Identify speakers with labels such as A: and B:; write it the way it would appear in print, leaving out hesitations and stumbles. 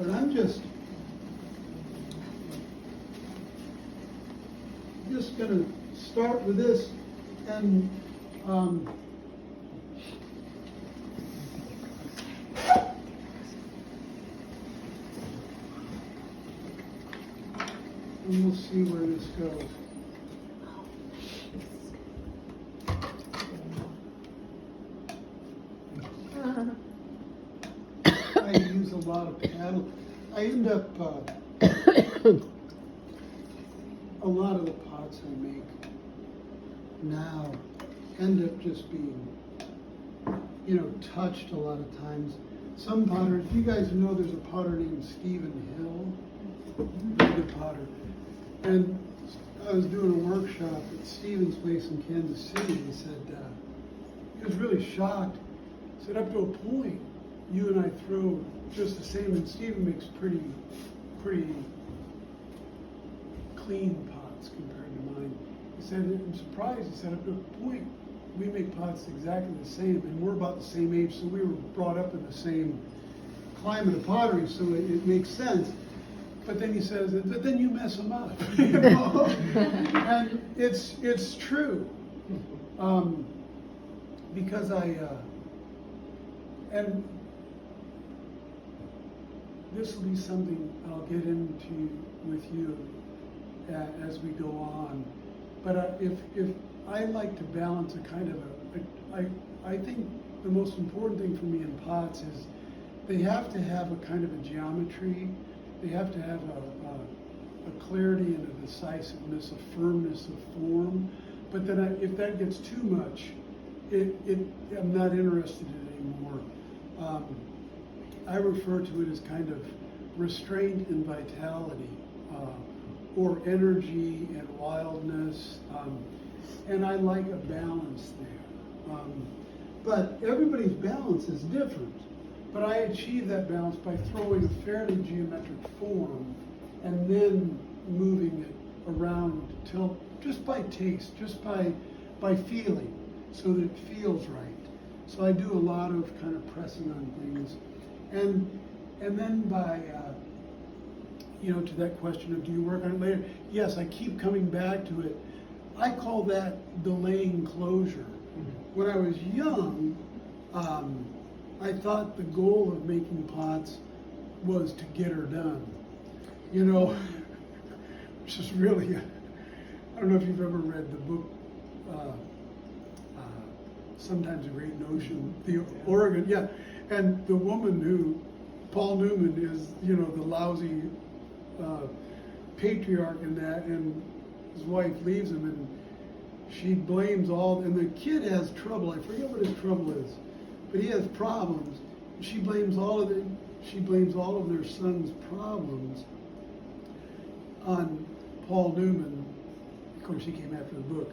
A: But I'm just going to start with this, and we'll see where this goes. I use a lot of paddle. I end up, a lot of the pots I make now end up just being, touched a lot of times. Some potters, you guys know there's a potter named Stephen Hill, very good potter. And I was doing a workshop at Stephen's place in Kansas City. He said, he was really shocked. He said, up to a point, you and I throw just the same, and Stephen makes pretty clean pots compared to mine. He said, I'm surprised. He said, up to a point, we make pots exactly the same, and we're about the same age, so we were brought up in the same climate of pottery, so it makes sense. But then he says, but then you mess them up, and it's true, because and this will be something I'll get into with you as we go on. But if I like to balance a kind of I think the most important thing for me in pots is they have to have a kind of a geometry. They have to have a clarity and a decisiveness, a firmness of form. But then if that gets too much, I'm not interested in it anymore. I refer to it as kind of restraint and vitality, or energy and wildness, and I like a balance there. But everybody's balance is different. But I achieve that balance by throwing a fairly geometric form and then moving it around till just by taste, just by feeling, so that it feels right. So I do a lot of kind of pressing on things, and then by to that question of do you work on it later? Yes, I keep coming back to it. I call that delaying closure. Mm-hmm. When I was young, I thought the goal of making pots was to get her done, which is really, I don't know if you've ever read the book, Sometimes a Great Notion, the Oregon, yeah, and the woman who, Paul Newman is, the lousy patriarch in that, and his wife leaves him, and she blames and the kid has trouble, I forget what his trouble is, but he has problems. She blames all of their son's problems on Paul Newman. Of course, he came after the book.